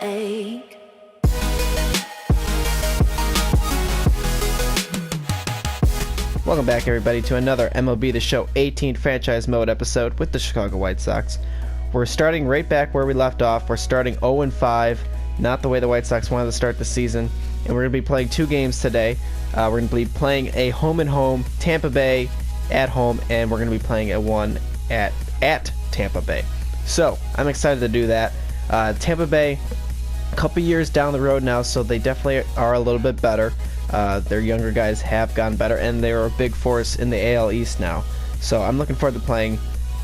ache. Welcome back, everybody, to another MLB The Show 18 Franchise Mode episode with the Chicago White Sox. We're starting right back where we left off. We're starting 0-5, not the way the White Sox wanted to start the season. And we're going to be playing two games today. We're going to be playing a home-and-home, Tampa Bay at home, and we're going to be playing a one at Tampa Bay. So, I'm excited to do that. Tampa Bay, a couple years down the road now, so they definitely are a little bit better. Their younger guys have gotten better, and they're a big force in the AL East now. So I'm looking forward to playing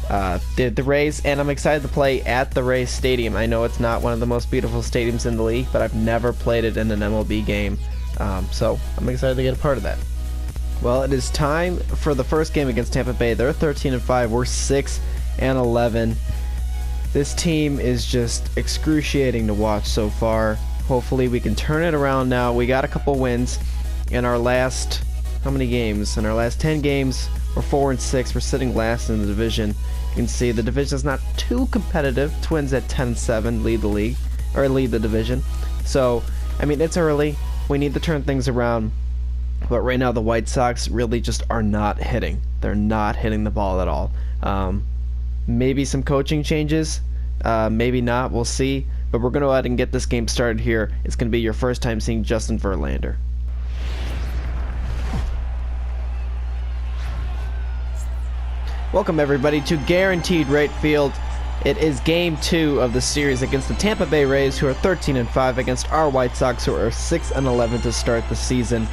the Rays, and I'm excited to play at the Rays Stadium. I know it's not one of the most beautiful stadiums in the league, but I've never played it in an MLB game, so I'm excited to get a part of that. Well, it is time for the first game against Tampa Bay. They're 13-5. We're 6-11. This team is just excruciating to watch so far. Hopefully we can turn it around now. We got a couple wins in our last, how many games? In our last 10 games, we're 4-6. We're sitting last in the division. You can see the division is not too competitive. Twins at 10-7 lead the league, or lead the division. So, I mean, it's early. We need to turn things around. But right now the White Sox really just are not hitting. They're not hitting the ball at all. Maybe some coaching changes. Maybe not. We'll see. But we're going to go ahead and get this game started here. It's going to be your first time seeing Justin Verlander. Welcome, everybody, to Guaranteed Right Field. It is Game 2 of the series against the Tampa Bay Rays, who are 13-5, against our White Sox, who are 6-11 to start the season.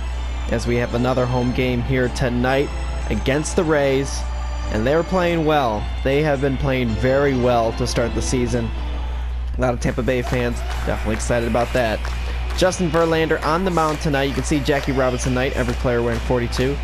As we have another home game here tonight against the Rays, and they're playing well. They have been playing very well to start the season. A lot of Tampa Bay fans definitely excited about that. Justin Verlander on the mound tonight. You can see Jackie Robinson Knight, every player wearing 42.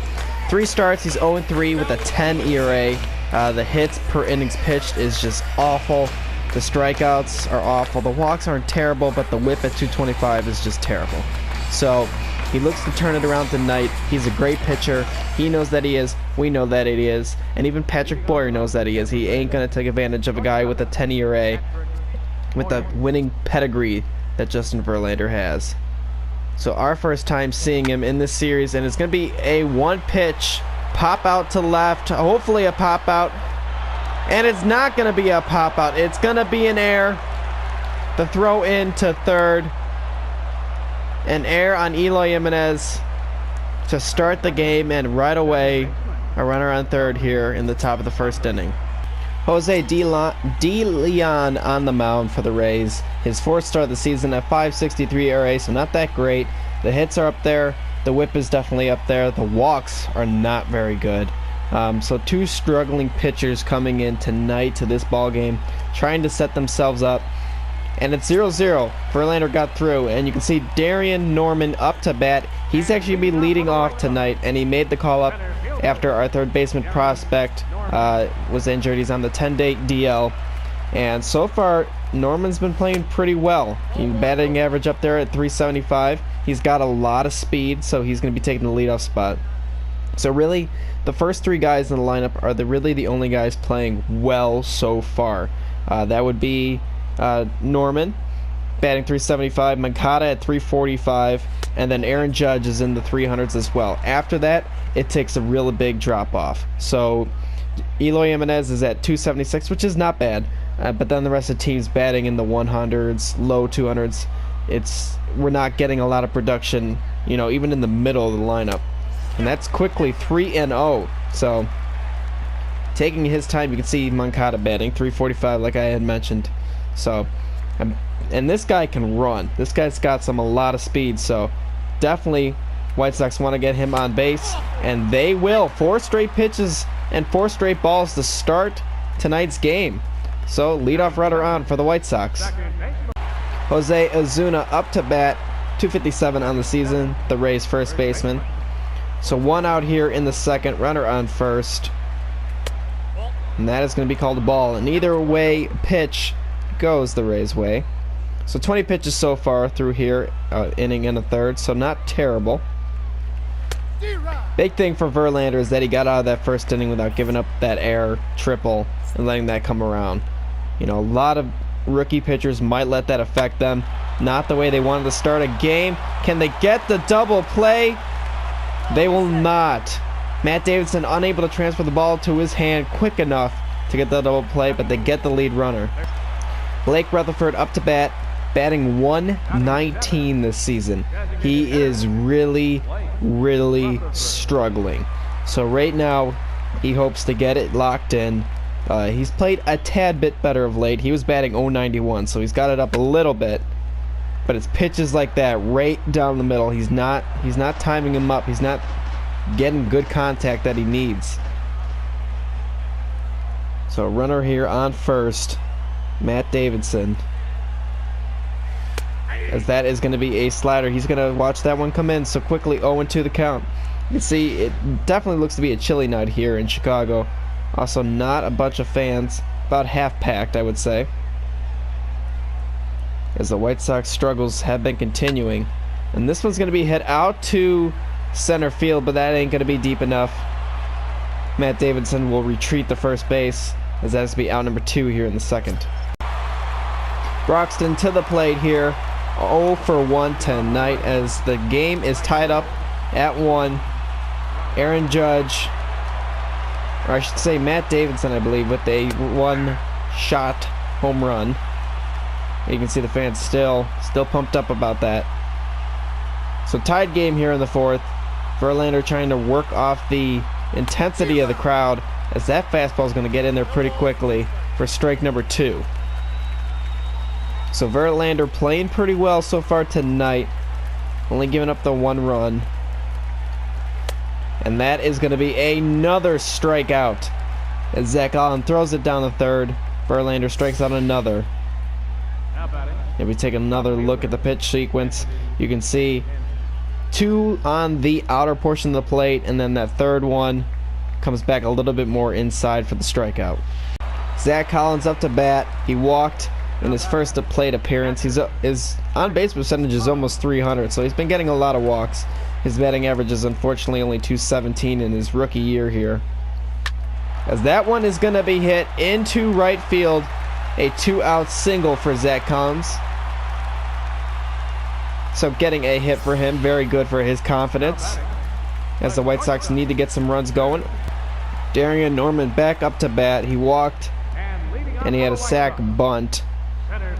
3 starts, he's 0-3 with a 10 ERA. The hits per innings pitched is just awful. The strikeouts are awful. The walks aren't terrible, but the whip at 225 is just terrible. So he looks to turn it around tonight. He's a great pitcher. He knows that he is. We know that he is. And even Patrick Boyer knows that he is. He ain't going to take advantage of a guy with a 10 ERA. With the winning pedigree that Justin Verlander has. So our first time seeing him in this series, and it's going to be a one-pitch pop out to left, hopefully a pop out, and it's not going to be a pop out. It's going to be an error. The throw in to third, an error on Eloy Jimenez to start the game, and right away a runner on third here in the top of the first inning. Jose De Leon on the mound for the Rays. His 4th start of the season at 5.63 ERA, so not that great. The hits are up there. The whip is definitely up there. The walks are not very good. So 2 struggling pitchers coming in tonight to this ball game, trying to set themselves up. And it's 0-0. Verlander got through, and you can see Darian Norman up to bat. He's actually going to be leading off tonight, and he made the call up after our third baseman prospect was injured. He's on the 10-day DL, and so far Norman's been playing pretty well. Batting average up there at 375. He's got a lot of speed, so he's going to be taking the leadoff spot. So really, the first 3 guys in the lineup are really the only guys playing well so far. That would be Norman, batting 375, Moncada at 345, and then Aaron Judge is in the 300s as well. After that, it takes a really big drop off. So Eloy Jimenez is at 276, which is not bad, but then the rest of the team's batting in the 100s, low 200s. We're not getting a lot of production, even in the middle of the lineup. And that's quickly 3-0. So taking his time, you can see Moncada batting 345 like I had mentioned. So, and this guy can run. This guy's got a lot of speed, so definitely White Sox want to get him on base, and they will. 4 straight pitches and 4 straight balls to start tonight's game. So leadoff runner on for the White Sox. Jose Ozuna up to bat, 257 on the season, the Rays' first baseman. So 1 out here in the second, runner on first, and that is going to be called a ball. And either way pitch goes the Rays' way. So 20 pitches so far through here, inning and a third, so not terrible. Big thing for Verlander is that he got out of that first inning without giving up that error triple and letting that come around. A lot of rookie pitchers might let that affect them. Not the way they wanted to start a game. Can they get the double play? They will not. Matt Davidson unable to transfer the ball to his hand quick enough to get the double play, but they get the lead runner. Blake Rutherford up to bat, batting 119 this season. He is really struggling. So right now, he hopes to get it locked in. He's played a tad bit better of late. He was batting 091, so he's got it up a little bit. But it's pitches like that right down the middle. He's not timing him up. He's not getting good contact that he needs. So runner here on first, Matt Davidson. As that is going to be a slider. He's going to watch that one come in. So quickly 0-2 the count. You can see it definitely looks to be a chilly night here in Chicago. Also not a bunch of fans. About half packed, I would say. As the White Sox struggles have been continuing. And this one's going to be hit out to center field, but that ain't going to be deep enough. Matt Davidson will retreat to first base, as that has to be out number 2 here in the second. Broxton to the plate here. 0 for 1 tonight as the game is tied up at 1. Aaron Judge, or I should say Matt Davidson, I believe, with a 1-shot home run. You can see the fans still pumped up about that. So tied game here in the 4th. Verlander trying to work off the intensity of the crowd, as that fastball is going to get in there pretty quickly for strike number 2. So Verlander playing pretty well so far tonight, only giving up the 1 run. And that is going to be another strikeout as Zach Allen throws it down the third. Verlander strikes out another. If we take another look at the pitch sequence, you can see 2 on the outer portion of the plate, and then that third one comes back a little bit more inside for the strikeout. Zach Collins up to bat. He walked in his first plate appearance. His on-base percentage is almost 300, so he's been getting a lot of walks. His batting average is unfortunately only 217 in his rookie year here. As that one is going to be hit into right field. A 2-out single for Zach Collins. So getting a hit for him, very good for his confidence, as the White Sox need to get some runs going. Darian Norman back up to bat. He walked, and he had a sac bunt,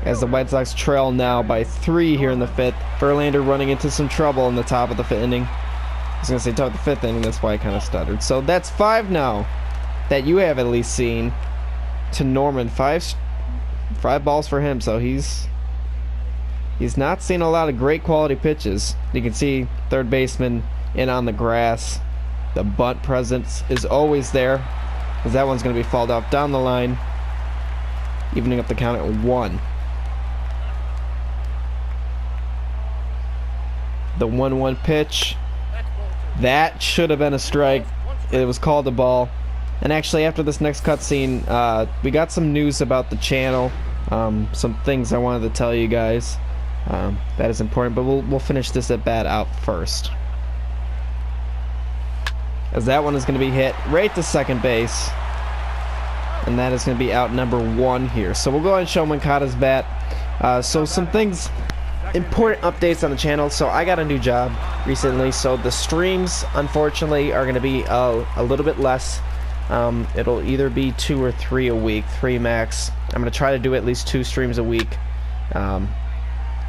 as the White Sox trail now by 3 here in the 5th. Verlander running into some trouble in the top of the 5th inning. I was going to say top of the 5th inning, that's why I kind of stuttered. So that's 5 now that you have at least seen to Norman. 5 balls for him, so he's not seen a lot of great quality pitches. You can see third baseman in on the grass. The bunt presence is always there, as that one's going to be fouled off down the line, evening up the count at 1. The 1-1 pitch, that should have been a strike. It was called a ball. And actually, after this next cutscene, we got some news about the channel. Some things I wanted to tell you guys. That is important, but we'll finish this at bat out first. As that one is going to be hit right to second base. And that is going to be out number 1 here. So we'll go ahead and show Moncada's bat. So some things, important updates on the channel. So I got a new job recently, so the streams, unfortunately, are going to be a little bit less. It'll either be 2 or 3 a week, 3 max. I'm going to try to do at least 2 streams a week.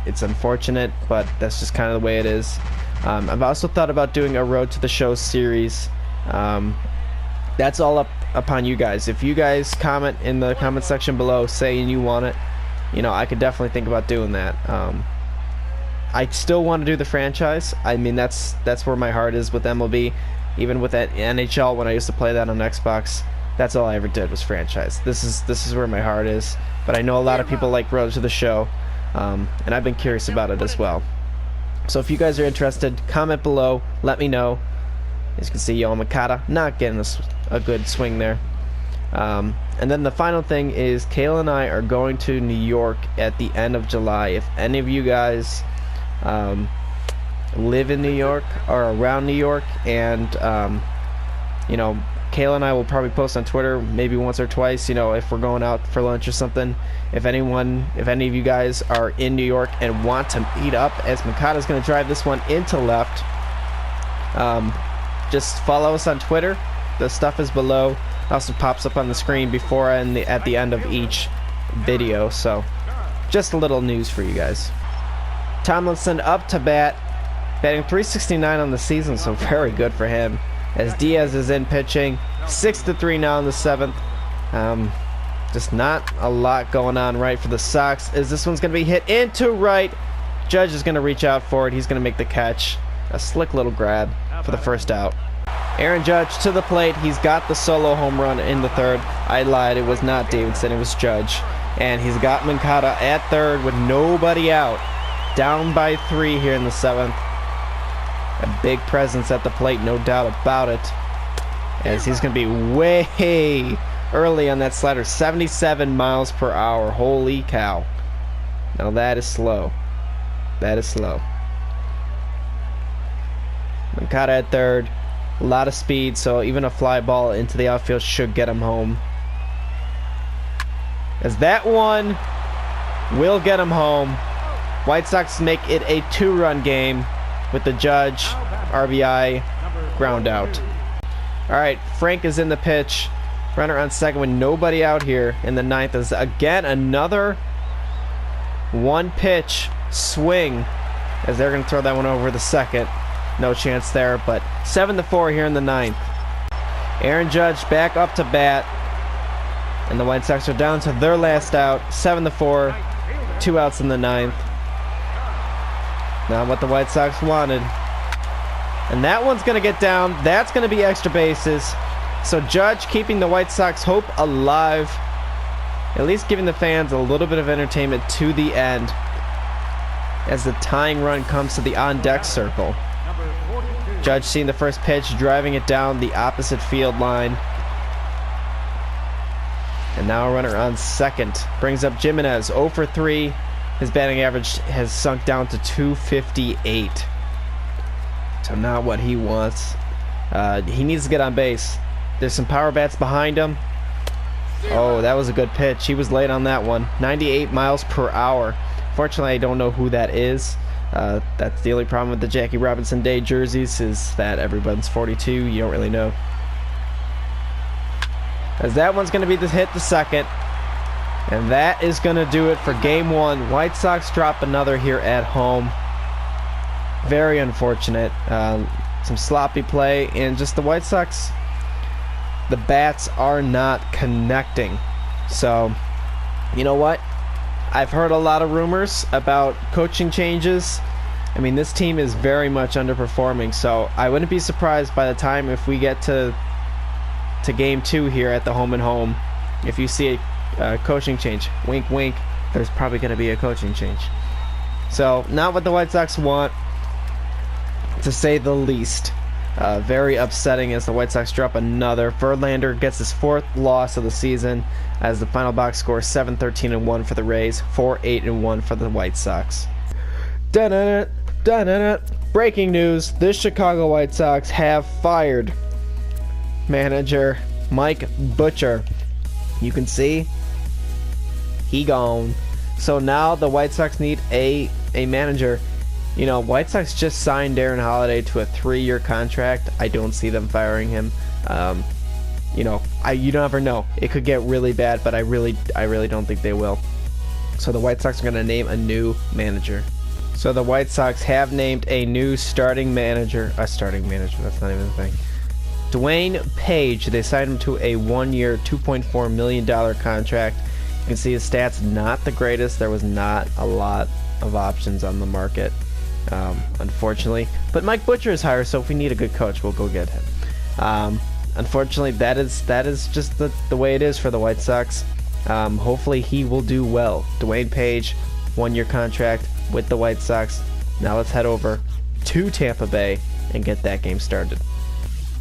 It's unfortunate, but that's just kind of the way it is. I've also thought about doing a Road to the Show series. That's all up upon you guys. If you guys comment in the comment section below saying you want it, you know, I could definitely think about doing that. I still want to do the franchise. I mean, that's where my heart is with MLB. Even with that NHL, when I used to play that on Xbox, that's all I ever did was franchise. This is where my heart is. But I know a lot of people like Road to the Show, and I've been curious about it as well. So if you guys are interested, comment below. Let me know. As you can see, Yoel Moncada not getting a good swing there. And then the final thing is, Kayla and I are going to New York at the end of July. If any of you guys live in New York or around New York and you know, Kayla and I will probably post on Twitter maybe once or twice, you know, if we're going out for lunch or something. If any of you guys are in New York and want to meet up, as Mikata's going to drive this one into left, just follow us on Twitter. The stuff is below. It also pops up on the screen before and at the end of each video. So just a little news for you guys. Tomlinson up to bat, batting .369 on the season, so very good for him. As Diaz is in pitching, 6-3 now in the 7th. Just not a lot going on right for the Sox, as this one's going to be hit into right. Judge is going to reach out for it. He's going to make the catch. A slick little grab for the first out. Aaron Judge to the plate. He's got the solo home run in the 3rd. I lied. It was not Davidson. It was Judge. And he's got Moncada at 3rd with nobody out. Down by 3 here in the 7th. A big presence at the plate, no doubt about it. As he's going to be way early on that slider. 77 miles per hour. Holy cow. Now that is slow. That is slow. Moncada at 3rd. A lot of speed, so even a fly ball into the outfield should get him home. As that one will get him home. White Sox make it a 2-run game with the Judge RBI ground out. Alright, Frank is in the pitch. Runner on second with nobody out here in the 9th. Is again another one-pitch swing, as they're going to throw that one over the 2nd. No chance there, but 7-4 here in the 9th. Aaron Judge back up to bat, and the White Sox are down to their last out. 7-4, 2 outs in the 9th. Not what the White Sox wanted. And that one's going to get down. That's going to be extra bases. So Judge keeping the White Sox hope alive, at least giving the fans a little bit of entertainment to the end, as the tying run comes to the on-deck circle. Judge seeing the first pitch, driving it down the opposite field line. And now a runner on second. Brings up Jimenez, 0 for 3. His batting average has sunk down to .258. So not what he wants. He needs to get on base. There's some power bats behind him. Oh, that was a good pitch. He was late on that one. 98 miles per hour. Fortunately, I don't know who that is. That's the only problem with the Jackie Robinson Day jerseys, is that everyone's 42. You don't really know. As that one's going to be the hit the 2nd. And that is going to do it for Game 1. White Sox drop another here at home. Very unfortunate. Some sloppy play, and just the White Sox, the bats are not connecting. So, you know what? I've heard a lot of rumors about coaching changes. I mean, this team is very much underperforming, so I wouldn't be surprised by the time if we get to Game 2 here at the home and home, if you see a coaching change. Wink, wink. There's probably going to be a coaching change. So, not what the White Sox want, to say the least. Very upsetting as the White Sox drop another. Verlander gets his 4th loss of the season, as the final box score 7-13-1 for the Rays, 4-8-1 for the White Sox. Dun-dun-dun, dun-dun-dun. Breaking news: the Chicago White Sox have fired manager Mike Butcher. You can see he gone. So now the White Sox need a manager. You know, White Sox just signed Darren Holiday to a 3-year contract. I don't see them firing him. You know, you never know. It could get really bad, but I really don't think they will. So the White Sox are going to name a new manager. So the White Sox have named a new starting manager. That's not even a thing. Dwayne Page. They signed him to a 1-year, $2.4 million contract. You can see his stats, not the greatest. There was not a lot of options on the market, unfortunately. But Mike Butcher is hired, so if we need a good coach, we'll go get him. Unfortunately, that is just the way it is for the White Sox. Hopefully he will do well. Dwayne Page, 1-year contract with the White Sox. Now let's head over to Tampa Bay and get that game started.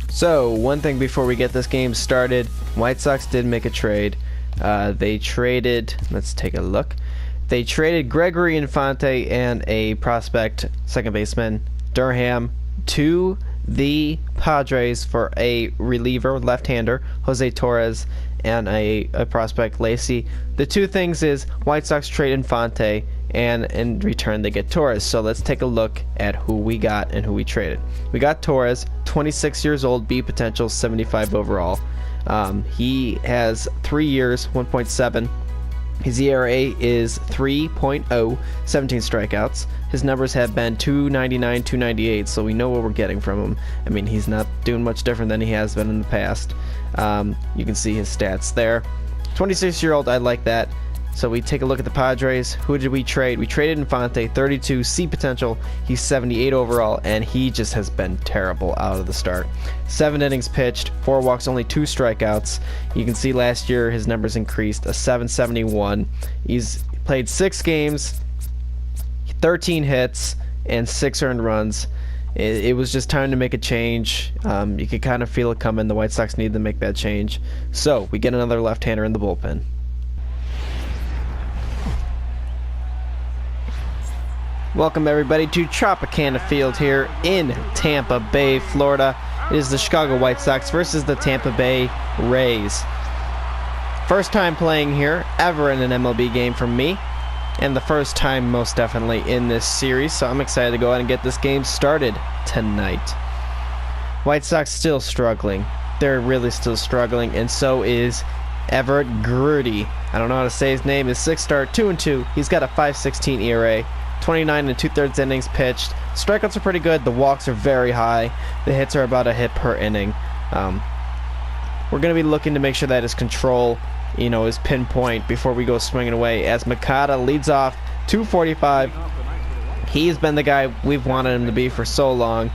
So, one thing before we get this game started, White Sox did make a trade. They traded, let's take a look. They traded Gregory Infante and a prospect second baseman, Durham, to the Padres for a reliever, left-hander, Jose Torres, and a prospect, Lacy. The two things is White Sox trade Infante, and in return they get Torres. So let's take a look at who we got and who we traded. We got Torres, 26 years old, B potential, 75 overall. He has 3 years, 1.7. His ERA is 3.0, 17 strikeouts. His numbers have been 299, 298, so we know what we're getting from him. I mean, he's not doing much different than he has been in the past. You can see his stats there. 26-year-old, I like that. So we take a look at the Padres. Who did we trade? We traded Infante, 32 C potential. He's 78 overall, and he just has been terrible out of the start. 7 innings pitched, 4 walks, only 2 strikeouts. You can see last year his numbers increased, a 771. He's played 6 games, 13 hits, and 6 earned runs. It was just time to make a change. You could kind of feel it coming. The White Sox need to make that change. So we get another left-hander in the bullpen. Welcome everybody to Tropicana Field here in Tampa Bay, Florida. It is the Chicago White Sox versus the Tampa Bay Rays. First time playing here ever in an MLB game for me, and the first time most definitely in this series, so I'm excited to go ahead and get this game started tonight. White Sox still struggling. They're really still struggling, and so is Everett Grudy. I don't know how to say his name. His 6th start, 2-2. He's got a 5.16 ERA. 29 and 2/3 innings pitched. Strikeouts are pretty good. The walks are very high. The hits are about a hit per inning. We're going to be looking to make sure that his control, is pinpoint before we go swinging away. As Makata leads off, 245. He's been the guy we've wanted him to be for so long.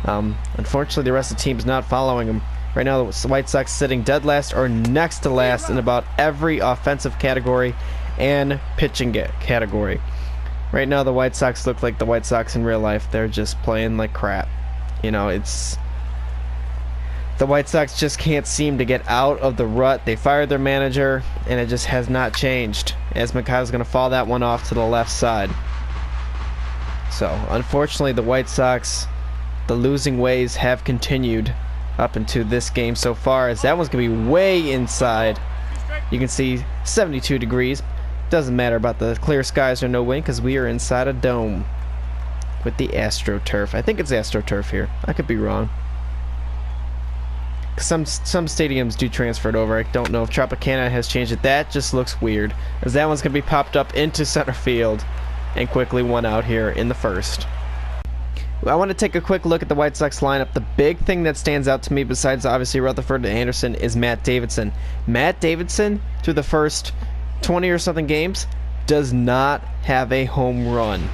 Unfortunately, the rest of the team's not following him. Right now, the White Sox sitting dead last or next to last in about every offensive category and pitching category. Right now, the White Sox look like the White Sox in real life. They're just playing like crap. The White Sox just can't seem to get out of the rut. They fired their manager, and it just has not changed. As Makata's going to fall that one off to the left side. So, unfortunately, the White Sox, the losing ways have continued up into this game so far, as that one's going to be way inside. You can see 72 degrees. Doesn't matter about the clear skies or no wind, because we are inside a dome with the AstroTurf. I think it's AstroTurf here. I could be wrong. Some stadiums do transfer it over. I don't know if Tropicana has changed it. That just looks weird, as that one's going to be popped up into center field and quickly one out here in the first. I want to take a quick look at the White Sox lineup. The big thing that stands out to me, besides obviously Rutherford and Anderson, is Matt Davidson. Matt Davidson, through the first 20 or something games, does not have a home run.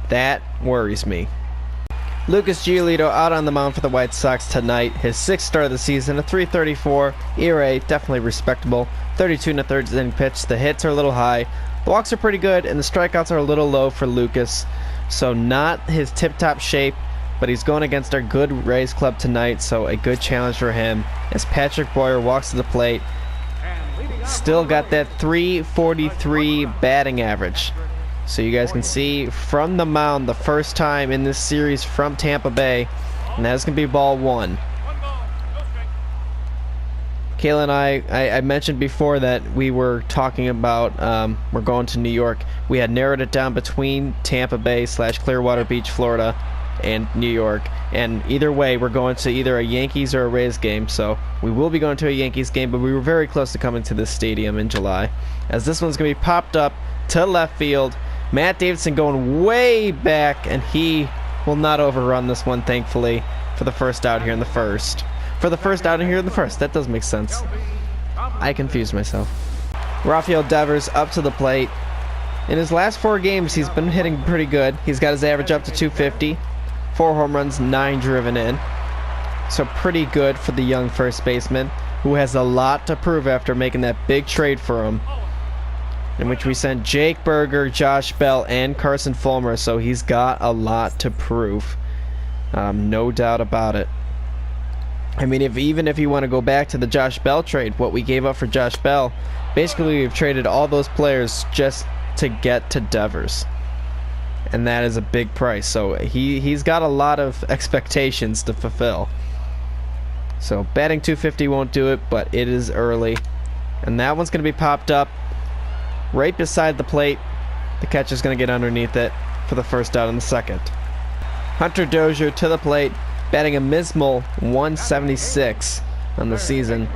That worries me. Lucas Giolito out on the mound for the White Sox tonight. His 6th start of the season, a 3.34 ERA, definitely respectable. 32 1/3 inning pitch. The hits are a little high. The walks are pretty good, and the strikeouts are a little low for Lucas. So not his tip-top shape, but he's going against our good Rays club tonight, so a good challenge for him. As Patrick Boyer walks to the plate, still got that 343 batting average. So you guys can see from the mound the first time in this series from Tampa Bay, and that's going to be ball 1. Kayla and I mentioned before that we were talking about we're going to New York. We had narrowed it down between Tampa Bay / Clearwater Beach, Florida, and New York, and either way we're going to either a Yankees or a Rays game. So we will be going to a Yankees game, but we were very close to coming to this stadium in July, as this one's going to be popped up to left field. Matt Davidson going way back, and he will not overrun this one, thankfully, for the first out here in the first. That does make sense. I confused myself. Rafael Devers up to the plate. In his last 4 games, he's been hitting pretty good. He's got his average up to 250. 4 home runs, 9 driven in. So pretty good for the young first baseman, who has a lot to prove after making that big trade for him, in which we sent Jake Berger, Josh Bell, and Carson Fulmer. So he's got a lot to prove. No doubt about it. I mean, even if you want to go back to the Josh Bell trade, what we gave up for Josh Bell, basically we've traded all those players just to get to Devers. and that is a big price. So he's got a lot of expectations to fulfill. So batting 250 won't do it, but it is early. And that one's going to be popped up right beside the plate. The catcher's going to get underneath it for the first out in the second. Hunter Dozier to the plate, batting a abysmal 176 on the season.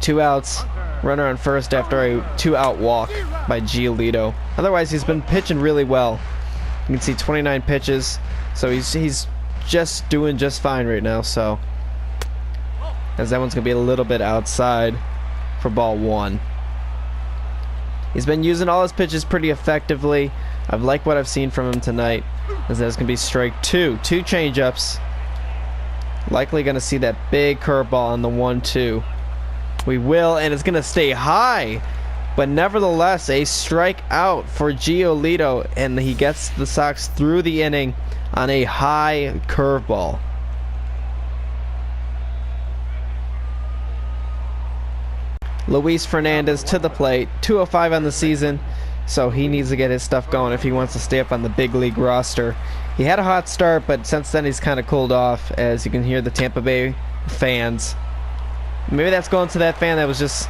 2 outs, runner on first after a 2-out walk by Giolito. Otherwise, he's been pitching really well. You can see 29 pitches, so he's just doing just fine right now. So as that one's going to be a little bit outside for ball 1. He's been using all his pitches pretty effectively. I've liked what I've seen from him tonight. As that's going to be strike 2. 2 changeups. Likely going to see that big curveball on the 1-2. We will, and it's going to stay high. But nevertheless, a strikeout for Giolito, and he gets the Sox through the inning on a high curveball. Luis Fernandez to the plate, 205 on the season, so he needs to get his stuff going if he wants to stay up on the big league roster. He had a hot start, but since then he's kind of cooled off, as you can hear the Tampa Bay fans. Maybe that's going to that fan that was just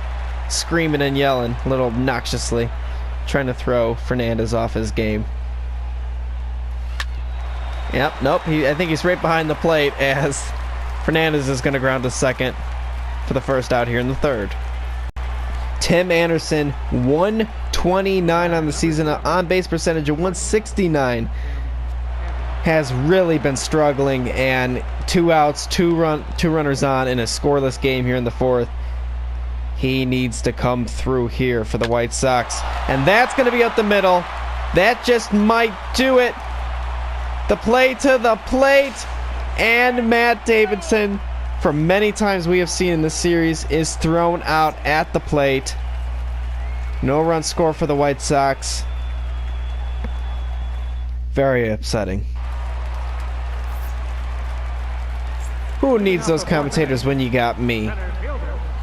screaming and yelling a little obnoxiously, trying to throw Fernandez off his game. Yep, nope, I think he's right behind the plate, as Fernandez is going to ground to second for the first out here in the third. Tim Anderson, 129 on the season, an on-base percentage of 169. Has really been struggling, and 2 outs, two runners on in a scoreless game here in the fourth. He needs to come through here for the White Sox, and that's going to be up the middle. That just might do it. The play to the plate, and Matt Davidson, for many times we have seen in this series, is thrown out at the plate. No run score for the White Sox. Very upsetting. Who needs those commentators when you got me?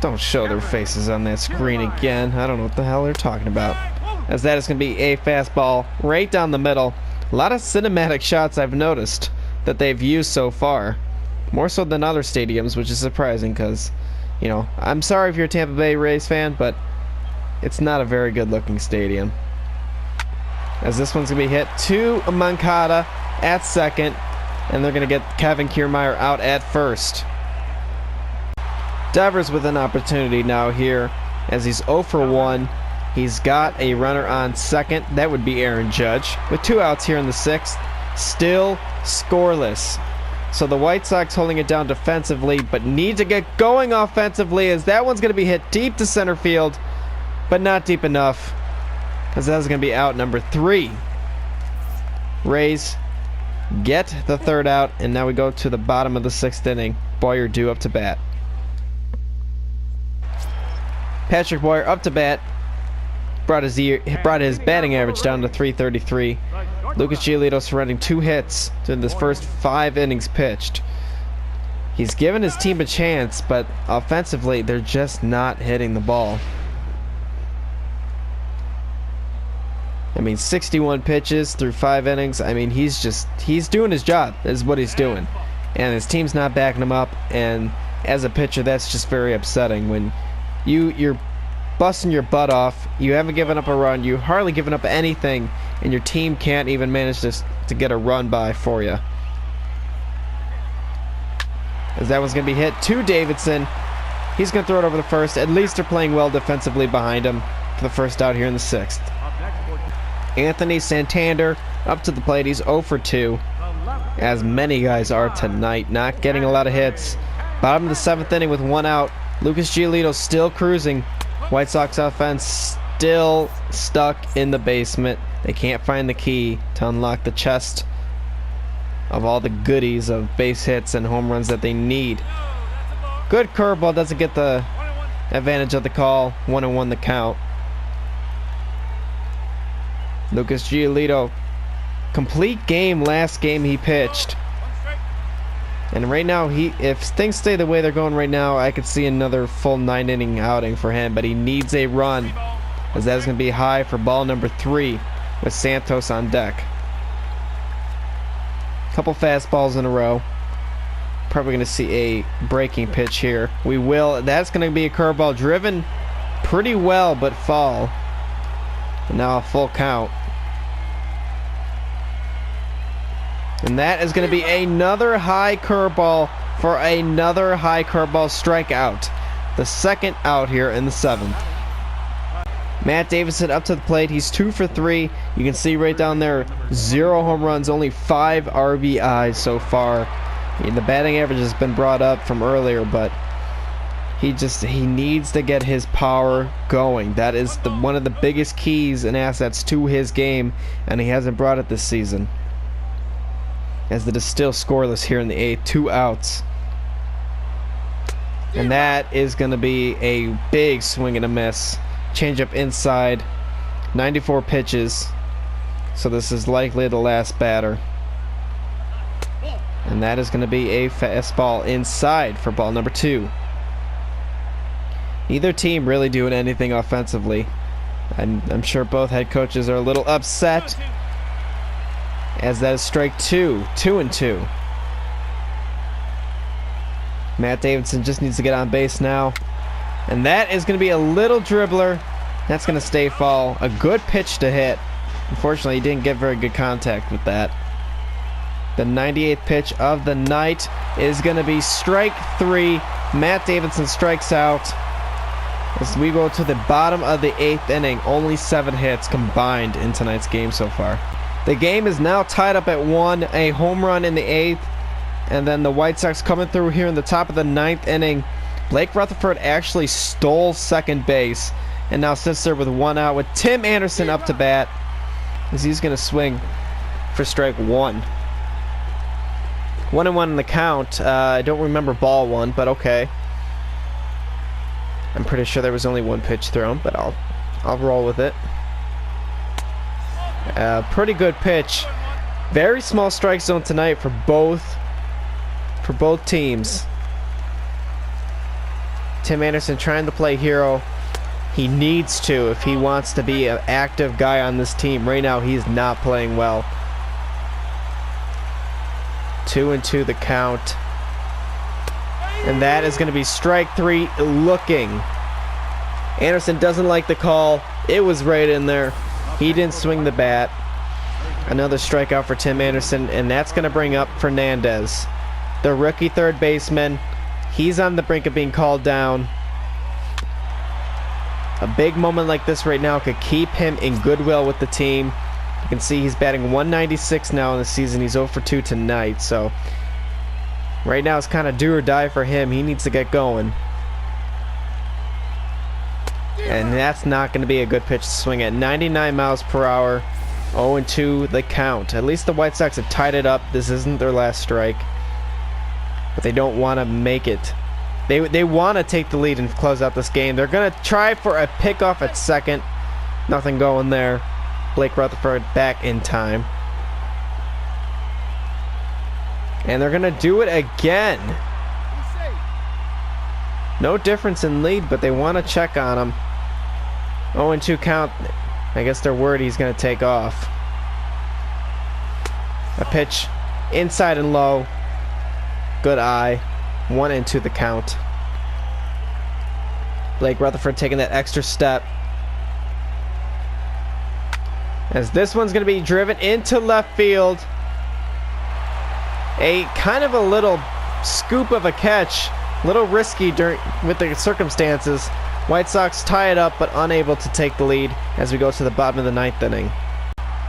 Don't show their faces on that screen again. I don't know what the hell they're talking about. As that is going to be a fastball right down the middle. A lot of cinematic shots I've noticed that they've used so far. More so than other stadiums, which is surprising because, you know, I'm sorry if you're a Tampa Bay Rays fan, but it's not a very good looking stadium. As this one's going to be hit to Moncada at second, and they're going to get Kevin Kiermaier out at first. Devers with an opportunity now here, as he's 0 for 1. He's got a runner on second. That would be Aaron Judge. With 2 outs here in the sixth, still scoreless. So the White Sox holding it down defensively, but need to get going offensively, as that one's going to be hit deep to center field, but not deep enough, as that's going to be out number 3. Rays get the third out, and now we go to the bottom of the 6th inning. Boyer due up to bat. Patrick Boyer up to bat. Brought his batting average down to 333. Lucas Giolito surrendering 2 hits in this first 5 innings pitched. He's given his team a chance, but offensively, they're just not hitting the ball. I mean, 61 pitches through 5 innings. I mean, he's doing his job, is what he's doing. And his team's not backing him up, and as a pitcher, that's just very upsetting when you're busting your butt off, you haven't given up a run, you hardly given up anything, and your team can't even manage to get a run by for you. As that one's going to be hit to Davidson. He's going to throw it over the first. At least they're playing well defensively behind him for the first out here in the 6th. Anthony Santander up to the plate. He's 0 for 2, as many guys are tonight, not getting a lot of hits. Bottom of the 7th inning with 1 out. Lucas Giolito still cruising. White Sox offense still stuck in the basement. They can't find the key to unlock the chest of all the goodies of base hits and home runs that they need. Good curveball, doesn't get the advantage of the call. 1-1 the count. Lucas Giolito, complete game last game he pitched. And right now, if things stay the way they're going right now, I could see another full 9-inning outing for him. But he needs a run, as that's going to be high for ball number 3 with Santos on deck. Couple fastballs in a row. Probably going to see a breaking pitch here. We will. That's going to be a curveball driven pretty well, but foul. And now a full count. And that is going to be another high curveball for another high curveball strikeout. The second out here in the 7th. Matt Davidson up to the plate. He's 2 for 3. You can see right down there, 0 home runs, only 5 RBIs so far. The batting average has been brought up from earlier, but he needs to get his power going. That is one of the biggest keys and assets to his game, and he hasn't brought it this season. As it is still scoreless here in the 8th, 2 outs. And that is going to be a big swing and a miss. Changeup inside, 94 pitches. So this is likely the last batter. And that is going to be a fastball inside for ball number 2. Neither team really doing anything offensively. I'm sure both head coaches are a little upset, as that is strike 2. 2-2. Matt Davidson just needs to get on base now. And that is going to be a little dribbler. That's going to stay foul. A good pitch to hit. Unfortunately, he didn't get very good contact with that. The 98th pitch of the night is going to be strike 3. Matt Davidson strikes out. As we go to the bottom of the 8th inning, only 7 hits combined in tonight's game so far. The game is now tied up at 1. A home run in the 8th. And then the White Sox coming through here in the top of the 9th inning. Blake Rutherford actually stole second base and now sits there with 1 out with Tim Anderson up to bat, as he's going to swing for strike 1. 1-1 in the count. I don't remember ball 1, but okay. I'm pretty sure there was only 1 pitch thrown, but I'll roll with it. Pretty good pitch. Very small strike zone tonight for both teams. Tim Anderson trying to play hero. He needs to if he wants to be an active guy on this team. Right now, he's not playing well. 2-2 the count. And that is going to be strike 3 looking. Anderson doesn't like the call. It was right in there. He didn't swing the bat. Another strikeout for Tim Anderson, and that's going to bring up Fernandez, the rookie third baseman. He's on the brink of being called down. A big moment like this right now could keep him in goodwill with the team. You can see he's batting 196 now in the season. He's 0 for 2 tonight. So right now it's kind of do or die for him. He needs to get going. And that's not going to be a good pitch to swing at. 99 miles per hour. 0-2 the count. At least the White Sox have tied it up. This isn't their last strike. But they don't want to make it. They want to take the lead and close out this game. They're going to try for a pickoff at second. Nothing going there. Blake Rutherford back in time. And they're going to do it again. No difference in lead, but they want to check on him. 0-2 count. I guess they're worried he's going to take off. A pitch inside and low. Good eye. 1-2 the count. Blake Rutherford taking that extra step. As this one's going to be driven into left field. A kind of a little scoop of a catch. A little risky with the circumstances. White Sox tie it up but unable to take the lead as we go to the bottom of the 9th inning.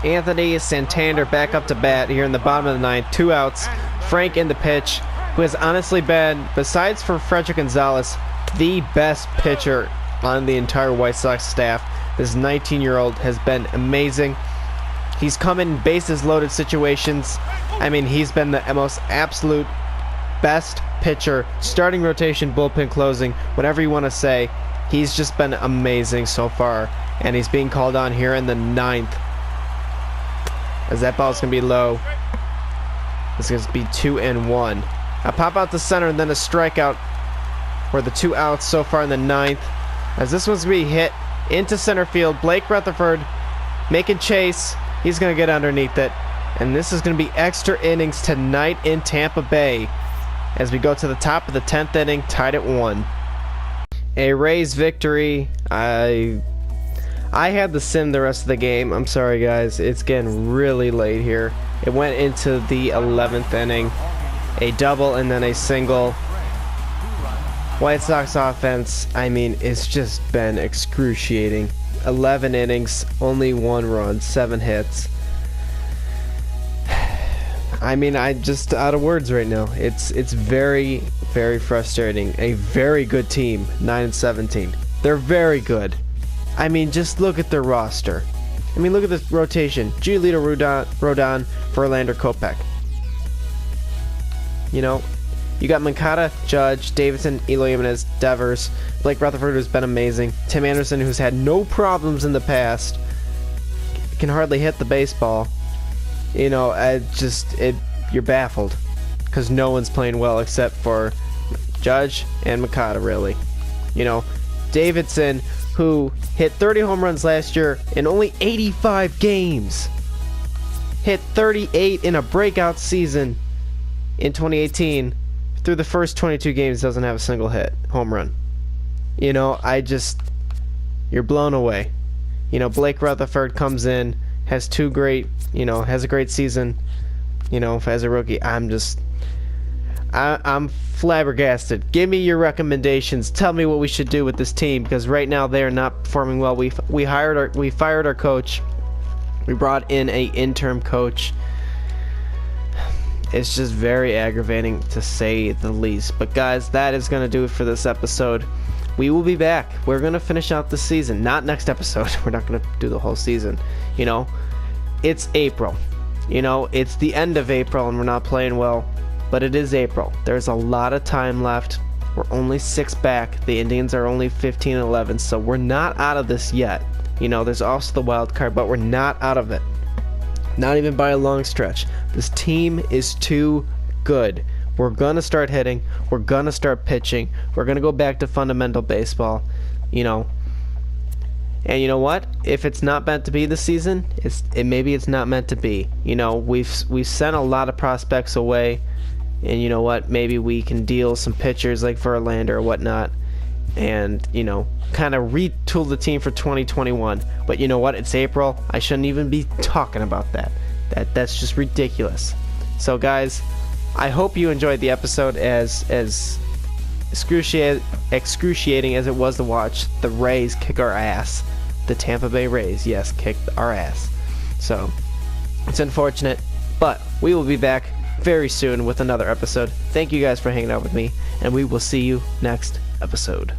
Anthony Santander back up to bat here in the bottom of the 9th. 2 outs. Frank in the pitch, who has honestly been, besides for Frederick Gonzalez, the best pitcher on the entire White Sox staff. This 19-year-old has been amazing. He's come in bases loaded situations. I mean, he's been the most absolute best pitcher, starting rotation, bullpen closing, whatever you want to say. He's just been amazing so far, and he's being called on here in the 9th. As that ball's going to be low. It's going to be 2-1. A pop out to center and then a strikeout for the 2 outs so far in the 9th. As this one's going to be hit into center field. Blake Rutherford making chase. He's going to get underneath it. And this is going to be extra innings tonight in Tampa Bay as we go to the top of the 10th inning, tied at 1. A Rays victory. I had the sim the rest of the game. I'm sorry, guys. It's getting really late here. It went into the 11th inning. A double and then a single. White Sox offense, I mean, it's just been excruciating. 11 innings, only 1 run, 7 hits. I mean, I'm just out of words right now. It's very, very frustrating. A very good team, 9-17. They're very good. I mean, just look at their roster. I mean, look at this rotation. Giolito, Rodon, Verlander, Kopech. You know, you got Mancada, Judge, Davidson, Eloy Jimenez, Devers, Blake Rutherford, who's been amazing, Tim Anderson, who's had no problems in the past, can hardly hit the baseball. You know, you're baffled because no one's playing well except for Judge and Mancada, really. You know, Davidson, who hit 30 home runs last year in only 85 games, hit 38 in a breakout season in 2018. Through the first 22 games, doesn't have a single home run. You know, you're blown away. You know, Blake Rutherford comes in, has has a great season, you know, as a rookie. I'm flabbergasted. Give me your recommendations. Tell me what we should do with this team, because right now they are not performing well. We fired our coach. We brought in a interim coach. It's just very aggravating, to say the least. But guys, that is going to do it for this episode. We will be back. We're going to finish out the season. Not next episode. We're not going to do the whole season. You know, it's April. You know, it's the end of April and we're not playing well. But it is April. There's a lot of time left. We're only 6 back. The Indians are only 15-11. So we're not out of this yet. You know, there's also the wild card, but we're not out of it. Not even by a long stretch. This team is too good. We're going to start hitting. We're going to start pitching. We're going to go back to fundamental baseball. You know. And you know what? If it's not meant to be this season, maybe it's not meant to be. You know, we've sent a lot of prospects away. And you know what? Maybe we can deal some pitchers like Verlander or whatnot. And, you know, kind of retool the team for 2021. But you know what? It's April. I shouldn't even be talking about that. That's just ridiculous. So guys, I hope you enjoyed the episode as excruciating as it was to watch the Rays kick our ass. The Tampa Bay Rays, yes, kicked our ass. So, it's unfortunate, but we will be back very soon with another episode. Thank you guys for hanging out with me, and we will see you next episode.